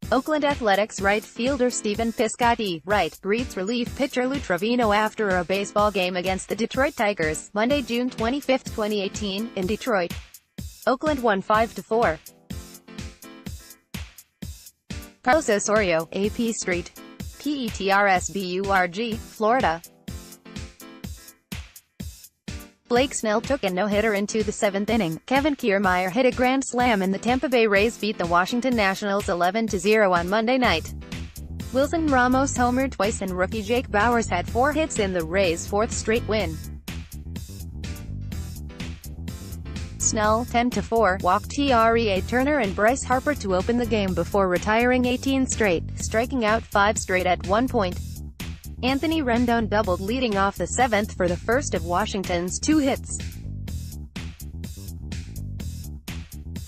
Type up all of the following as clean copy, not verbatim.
Oakland Athletics right fielder Stephen Piscotty, right, greets relief pitcher Lou Trivino after a baseball game against the Detroit Tigers, Monday, June 25, 2018, in Detroit. Oakland won 5-4. Carlos Osorio, AP Street. PETRSBURG, Florida. Blake Snell took a no-hitter into the 7th inning. Kevin Kiermaier hit a grand slam and the Tampa Bay Rays beat the Washington Nationals 11-0 on Monday night. Wilson Ramos homered twice and rookie Jake Bauers had 4 hits in the Rays' 4th straight win. Snell, 10-4, walked Trea Turner and Bryce Harper to open the game before retiring 18 straight, striking out 5 straight at one point. Anthony Rendon doubled leading off the 7th for the first of Washington's 2 hits.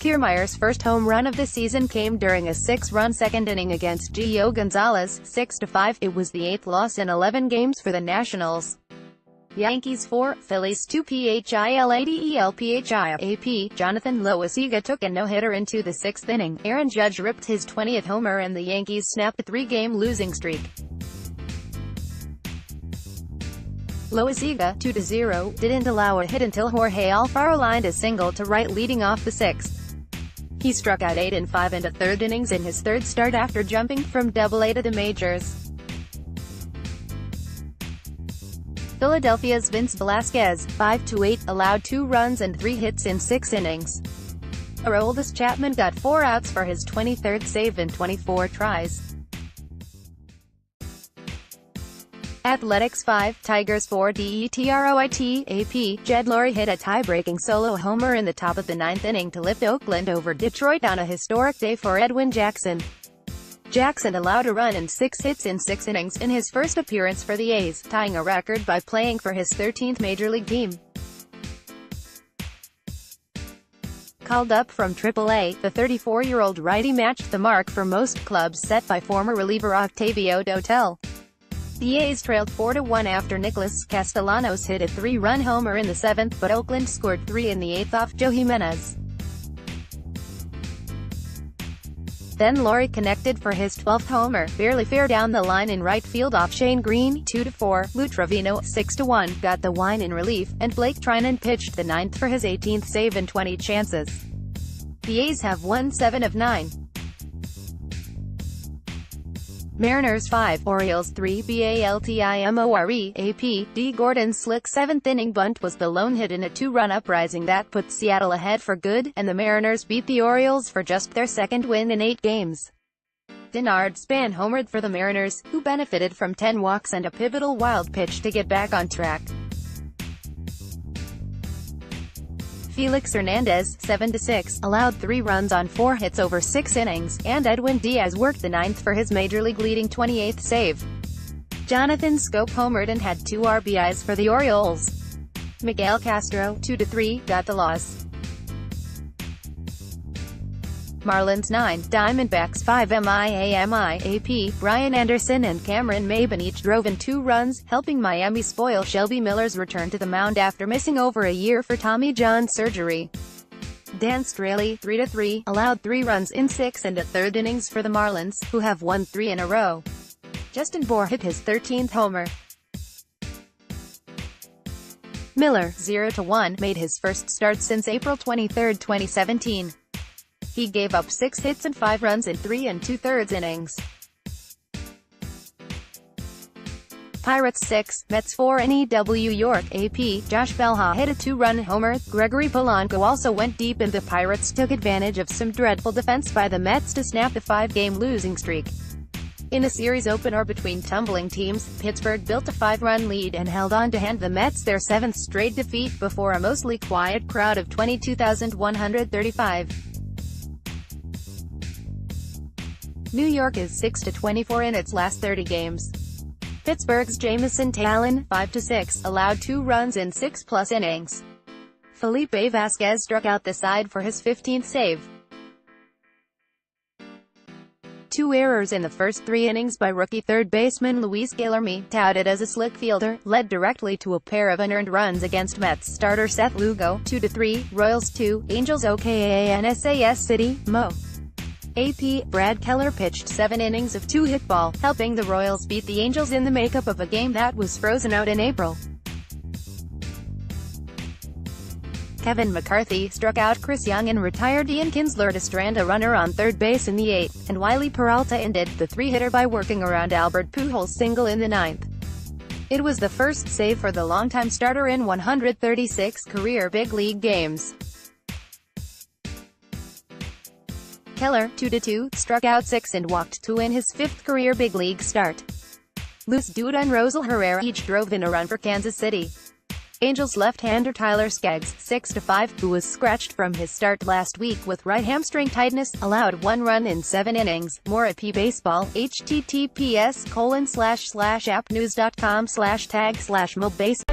Kiermaier's first home run of the season came during a 6-run second inning against Gio Gonzalez, 6-5. It was the 8th loss in 11 games for the Nationals. Yankees 4, Phillies 2. PHILADELPHI AP. Jonathan Loaisiga took a no-hitter into the 6th inning. Aaron Judge ripped his 20th homer and the Yankees snapped a 3-game losing streak. Loaisiga, 2-0, didn't allow a hit until Jorge Alfaro lined a single to right leading off the 6th. He struck out 8 and 5 in the 3rd innings in his 3rd start after jumping from Double-A to the majors. Philadelphia's Vince Velasquez, 5-8, allowed 2 runs and 3 hits in 6 innings. Aroldis Chapman got 4 outs for his 23rd save in 24 tries. Athletics 5, Tigers 4. DETROIT AP. Jed Lowrie hit a tie-breaking solo homer in the top of the 9th inning to lift Oakland over Detroit on a historic day for Edwin Jackson. Jackson allowed a run and 6 hits in 6 innings in his first appearance for the A's, tying a record by playing for his 13th major league team. Called up from Triple-A, the 34-year-old righty matched the mark for most clubs set by former reliever Octavio Dotel. The A's trailed 4-1 after Nicholas Castellanos hit a 3-run homer in the 7th, but Oakland scored 3 in the 8th off Joe Jimenez. Then Lowrie connected for his 12th homer, barely fair down the line in right field off Shane Green, 2-4, Lou Trivino, 6-1, got the win in relief, and Blake Trinan pitched the 9th for his 18th save in 20 chances. The A's have won 7 of 9. Mariners 5, Orioles 3. BALTIMORE AP. D. Gordon's slick 7th-inning bunt was the lone hit in a 2-run uprising that put Seattle ahead for good, and the Mariners beat the Orioles for just their 2nd win in 8 games. Denard Span homered for the Mariners, who benefited from 10 walks and a pivotal wild pitch to get back on track. Felix Hernandez, 7-6, allowed 3 runs on 4 hits over 6 innings, and Edwin Diaz worked the 9th for his major league-leading 28th save. Jonathan Schoop homered and had 2 RBIs for the Orioles. Miguel Castro, 2-3, got the loss. Marlins 9, Diamondbacks 5. MIAMI AP. Brian Anderson and Cameron Maybin each drove in 2 runs, helping Miami spoil Shelby Miller's return to the mound after missing over a year for Tommy John surgery. Dan Straley, 3-3, allowed 3 runs in 6 and a 3rd innings for the Marlins, who have won 3 in a row. Justin Bour hit his 13th homer. Miller, 0-1, made his first start since April 23, 2017. He gave up 6 hits and 5 runs in 3 2/3 innings. Pirates 6, Mets 4. NEW York AP. Josh Bell hit a 2-run homer. Gregory Polanco also went deep and the Pirates took advantage of some dreadful defense by the Mets to snap the 5-game losing streak. In a series opener between tumbling teams, Pittsburgh built a 5-run lead and held on to hand the Mets their 7th straight defeat before a mostly quiet crowd of 22,135. New York is 6-24 in its last 30 games. Pittsburgh's Jamison Talon, 5-6, allowed 2 runs in 6+ innings. Felipe Vasquez struck out the side for his 15th save. 2 errors in the first 3 innings by rookie third baseman Luis Guillermi, touted as a slick fielder, led directly to a pair of unearned runs against Mets starter Seth Lugo, 2-3, Royals 2, Angels OKANSAS City, Mo. AP, Brad Keller pitched 7 innings of 2-hit ball, helping the Royals beat the Angels in the makeup of a game that was frozen out in April. Kevin McCarthy struck out Chris Young and retired Ian Kinsler to strand a runner on third base in the 8th, and Wiley Peralta ended the 3-hitter by working around Albert Pujols' single in the 9th. It was the first save for the longtime starter in 136 career big league games. Keller, 2-2, struck out 6 and walked 2 in his 5th career big league start. Luis Duda and Rosel Herrera each drove in a run for Kansas City. Angels left-hander Tyler Skaggs, 6-5, who was scratched from his start last week with right hamstring tightness, allowed 1 run in 7 innings. More at PBaseball, https://appnews.com/tag/mobase